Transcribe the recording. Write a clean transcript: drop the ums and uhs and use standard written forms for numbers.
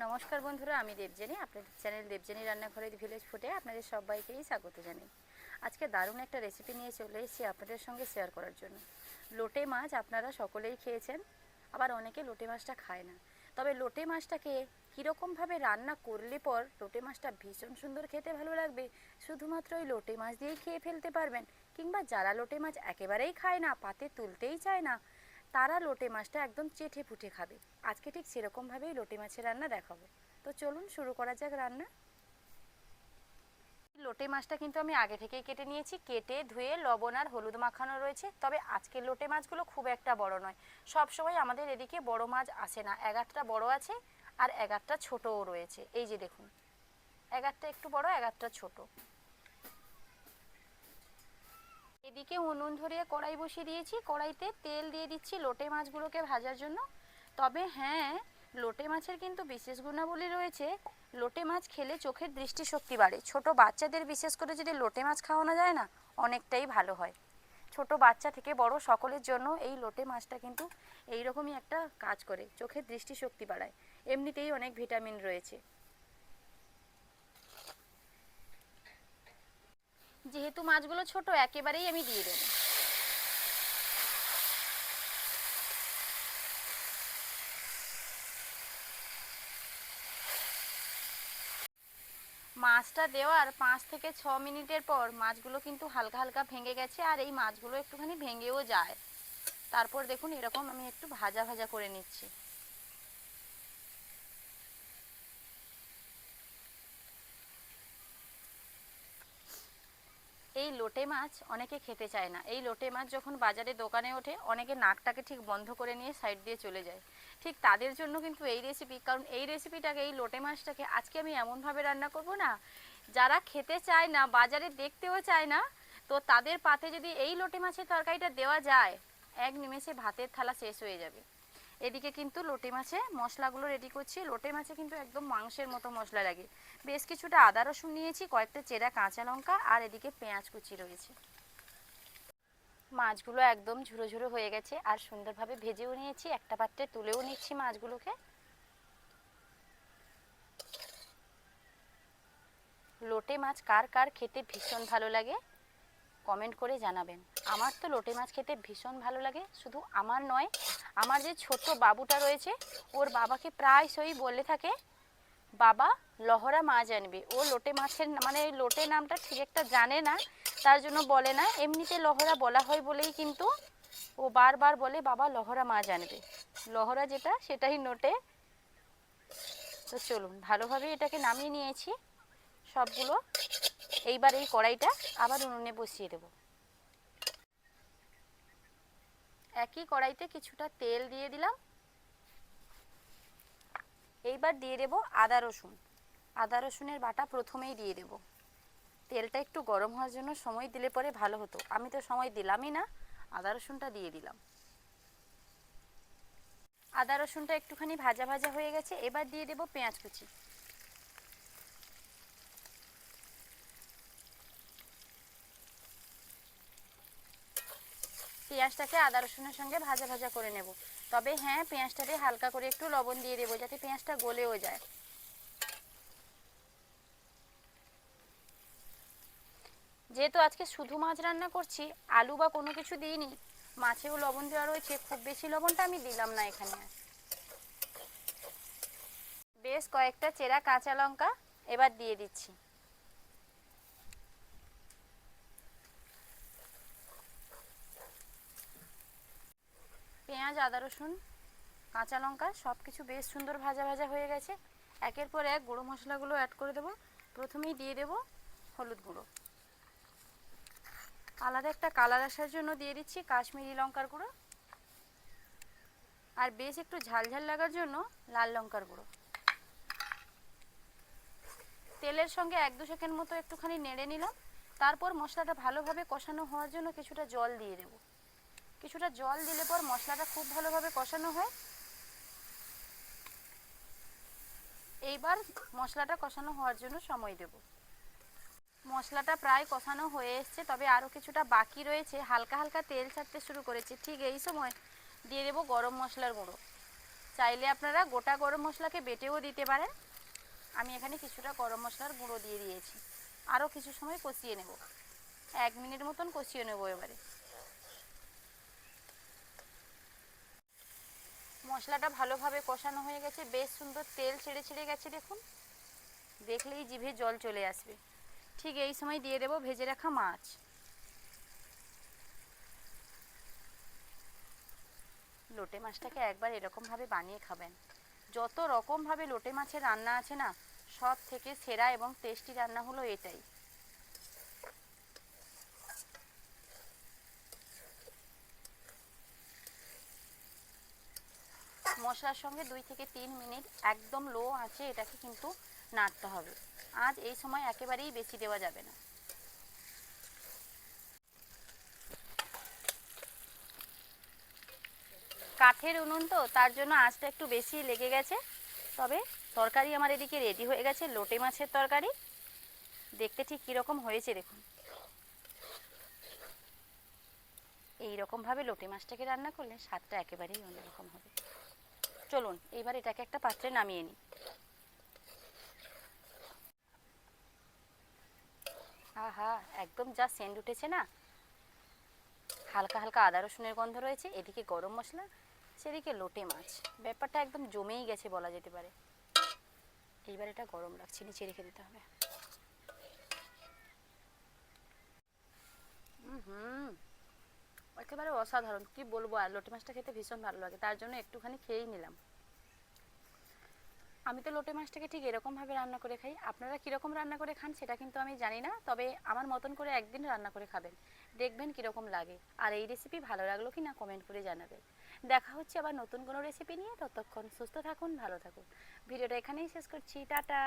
নমস্কার বন্ধুরা, আমি দেবযানী। আপনাদের চ্যানেল দেবযানী রান্নাঘরের ভিলেজ ফুডে আপনাদের সবাইকেই স্বাগত জানাই। আজকে দারুণ একটা রেসিপি নিয়ে চলে এসেছি আপনাদের সঙ্গে শেয়ার করার জন্য। লোটে মাছ আপনারা সকলেই খেয়েছেন, আবার অনেকে লোটে মাছটা খায় না। তবে লোটে মাছটাকে কীরকমভাবে রান্না করলে পর লোটে মাছটা ভীষণ সুন্দর খেতে ভালো লাগবে, শুধুমাত্র ওই লোটে মাছ দিয়েই খেয়ে ফেলতে পারবেন। কিংবা যারা লোটে মাছ একেবারেই খায় না, পাতে তুলতেই চায় না, তারা লোটে মাছটা একদম চেটে পুটে খাবে। আজকে ঠিক সেরকমভাবেই লোটে মাছের রান্না দেখাবো। তো চলুন শুরু করা যাক রান্না। লোটে মাছটা কিন্তু আমি আগে থেকেই কেটে নিয়েছি, কেটে ধুয়ে লবণ আর হলুদ মাখানো রয়েছে। তবে আজকের লোটে মাছগুলো খুব একটা বড় নয়, সব সময় আমাদের এদিকে বড় মাছ আসে না। এগারটা বড় আছে আর এগারটা ছোটও রয়েছে। এই যে দেখুন, এগারটা একটু বড়, এগারটা ছোট। এদিকে উনুন ধরিয়ে কড়াই বসিয়ে দিয়েছি, কড়াইতে তেল দিয়ে দিচ্ছি লোটে মাছগুলোকে ভাজার জন্য। তবে হ্যাঁ, লোটে মাছের কিন্তু বিশেষ গুণাবলী রয়েছে। লোটে মাছ খেলে চোখের দৃষ্টিশক্তি বাড়ে। ছোট বাচ্চাদের বিশেষ করে যদি লোটে মাছ খাওয়ানো যায় না, অনেকটাই ভালো হয়। ছোট বাচ্চা থেকে বড় সকলের জন্য এই লোটে মাছটা কিন্তু এইরকমই একটা কাজ করে, চোখের দৃষ্টিশক্তি বাড়ায়। এমনিতেই অনেক ভিটামিন রয়েছে। যেহেতু মাছগুলো ছোট, একেবারেই আমি দিয়ে দেবো। মাছটা দেওয়ার 5 থেকে 6 মিনিটের পর মাছগুলো কিন্তু হালকা হালকা ভেঙে গেছে, আর এই মাছগুলো একটুখানি ভেঙেও যায়। তারপর দেখুন এরকম আমি একটু ভাজা ভাজা করে নিচ্ছি। এই লোটে মাছ অনেকে খেতে চায় না। এই লোটে মাছ যখন বাজারে দোকানে ওঠে, অনেকে নাকটাকে ঠিক বন্ধ করে নিয়ে সাইড দিয়ে চলে যায়। ঠিক তাদের জন্য কিন্তু এই রেসিপি। কারণ এই রেসিপিটাকে, এই লোটে মাছটাকে আজকে আমি এমনভাবে রান্না করব না, যারা খেতে চায় না, বাজারে দেখতেও চায় না, তো তাদের পাতে যদি এই লোটে মাছের তরকারিটা দেওয়া যায়, এক নিমেষে ভাতের থালা শেষ হয়ে যাবে। এদিকে কিন্তু লোটে মাছে মশলাগুলো রেডি করছি। লোটে মাছে কিন্তু একদম মাংসের মতো মশলা লাগে। বেশ কিছুটা আদা রসুন নিয়েছি, কয়েকটা চেরা কাঁচা লঙ্কা, আর এদিকে পেঁয়াজ কুচি রয়েছে। মাছগুলো একদম ঝুরো ঝুরো হয়ে গেছে, আর সুন্দরভাবে ভেজেও নিয়েছি। একটা পাত্রে তুলেও নিচ্ছি মাছগুলোকে। লোটে মাছ কার কার খেতে ভীষণ ভালো লাগে কমেন্ট করে জানাবেন। আমার তো লোটে মাছ খেতে ভীষণ ভালো লাগে। শুধু আমার নয়, আমার যে ছোট্ট বাবুটা রয়েছে, ওর বাবাকে প্রায়শই বলে থাকে, বাবা লহরা মাছ আনবে। ও লোটে মাছের মানে লোটে নামটা ঠিক একটা জানে না, তার জন্য বলে না। এমনিতে লহরা বলা হয় বলেই কিন্তু ও বারবার বলে, বাবা লহরা মাছ আনবে। লহরা যেটা, সেটাই নোটে। তো চলুন, ভালোভাবে এটাকে নামিয়ে নিয়েছি সবগুলো। এইবার এই কড়াইটা আবার উনুনে বসিয়ে দেব। একই কড়াইতে কিছুটা তেল দিয়ে দিলাম। এইবার দিয়ে দেব আদা রসুন। আদা রসুনের বাটা প্রথমেই দিয়ে দেব। তেলটা একটু গরম হওয়ার জন্য সময় দিলে পরে ভালো হতো, আমি তো সময় দিলামই না, আদা রসুনটা দিয়ে দিলাম। আদা রসুনটা একটুখানি ভাজা ভাজা হয়ে গেছে, এবার দিয়ে দেব পেঁয়াজ কুচি। পেঁয়াজটাকে আদা রসুনের সঙ্গে ভাজা ভাজা করে নেব। তবে হ্যাঁ, পেঁয়াজটাতে হালকা করে একটু লবণ দিয়ে দেবো, যাতে পেঁয়াজটা গলেও যায়। যেহেতু আজকে শুধু মাছ রান্না করছি, আলু বা কোনো কিছু দিইনি, মাছেও লবণ দেওয়া রয়েছে, খুব বেশি লবণটা আমি দিলাম না এখানে। বেশ কয়েকটা চেরা কাঁচা লঙ্কা এবার দিয়ে দিচ্ছি। পেঁয়াজ, আদা রসুন, কাঁচা লঙ্কা সব কিছু বেশ সুন্দর ভাজা ভাজা হয়ে গেছে। একের পর এক গুঁড়ো মশলাগুলো অ্যাড করে দেবো। প্রথমেই দিয়ে দেব হলুদ গুঁড়ো। আলাদা একটা কালার আসার জন্য দিয়ে দিচ্ছি কাশ্মীরি লঙ্কার গুঁড়ো। আর বেশ একটু ঝাল ঝাল লাগার জন্য লাল লঙ্কার গুঁড়ো। তেলের সঙ্গে 1-2 সেকেন্ড মতো একটুখানি নেড়ে নিলাম। তারপর মশলাটা ভালোভাবে কষানো হওয়ার জন্য কিছুটা জল দিয়ে দেব। কিছুটা জল দিলে পর মশলাটা খুব ভালোভাবে কষানো হয়। এইবার মশলাটা কষানো হওয়ার জন্য সময় দেব। মশলাটা প্রায় কষানো হয়ে এসছে, তবে আরও কিছুটা বাকি রয়েছে। হালকা হালকা তেল ছাড়তে শুরু করেছে। ঠিক এই সময় দিয়ে দেব গরম মশলার গুঁড়ো। চাইলে আপনারা গোটা গরম মশলাকে বেটেও দিতে পারেন। আমি এখানে কিছুটা গরম মশলার গুঁড়ো দিয়ে দিয়েছি। আরও কিছু সময় কষিয়ে নেব, 1 মিনিট মতন কষিয়ে নেব। এবারে মশলাটা ভালোভাবে কষানো হয়ে গেছে, বেশ সুন্দর তেল ছেড়ে ছেড়ে গেছে দেখুন, দেখলেই জিভে জল চলে আসবে। ঠিক এই সময় দিয়ে দেব ভেজে রাখা মাছ। লোটে মাছটাকে একবার এরকমভাবে বানিয়ে খাবেন। যত রকমভাবে লোটে মাছের রান্না আছে না, সব থেকে সেরা এবং টেস্টি রান্না হলো এটাই। মশলার সঙ্গে 2 থেকে 3 মিনিট একদম লো আঁচে এটাকে কিন্তু নাড়তে হবে। আজ এই সময় একেবারেই বেশি দেওয়া যাবে না। কাঠের উনুন তো, তার জন্য আঁচটা একটু বেশি লেগে গেছে। তবে তরকারি আমার এদিকে রেডি হয়ে গেছে, লোটে মাছের তরকারি। দেখতে ঠিক কীরকম হয়েছে দেখুন। এই রকমভাবে লোটে মাছটাকে রান্না করলে স্বাদটা একেবারেই অন্যরকম হবে। চলুন এইবার এটাকে একটা পাত্রে নামিয়ে নিই। আহা, একদম যা সেন্ট উঠেছে না, হালকা হালকা আদা রসুনের গন্ধ রয়েছে, এদিকে গরম মশলা, সেদিকে লোটে মাছ। ব্যাপারটা একদম জমেই গেছে বলা যেতে পারে। এইবার এটা গরম রাখছি, নিচে রেখে দিতে হবে। হুম, একেবারে অসাধারণ, কি বলবো। আর লোটে মাছটা খেতে ভীষণ ভালো লাগে, তার জন্য একটুখানি খেয়েই নিলাম। আমি তো লোটে মাছটাকে ঠিক এরকমভাবে রান্না করে খাই। আপনারা কীরকম রান্না করে খান সেটা কিন্তু আমি জানি না, তবে আমার মতন করে একদিন রান্না করে খাবেন, দেখবেন কীরকম লাগে। আর এই রেসিপি ভালো লাগলো কি না কমেন্ট করে জানাবেন। দেখা হচ্ছে আবার নতুন কোনো রেসিপি নিয়ে, ততক্ষণ সুস্থ থাকুন, ভালো থাকুন। ভিডিওটা এখানেই শেষ করছি, টাটা।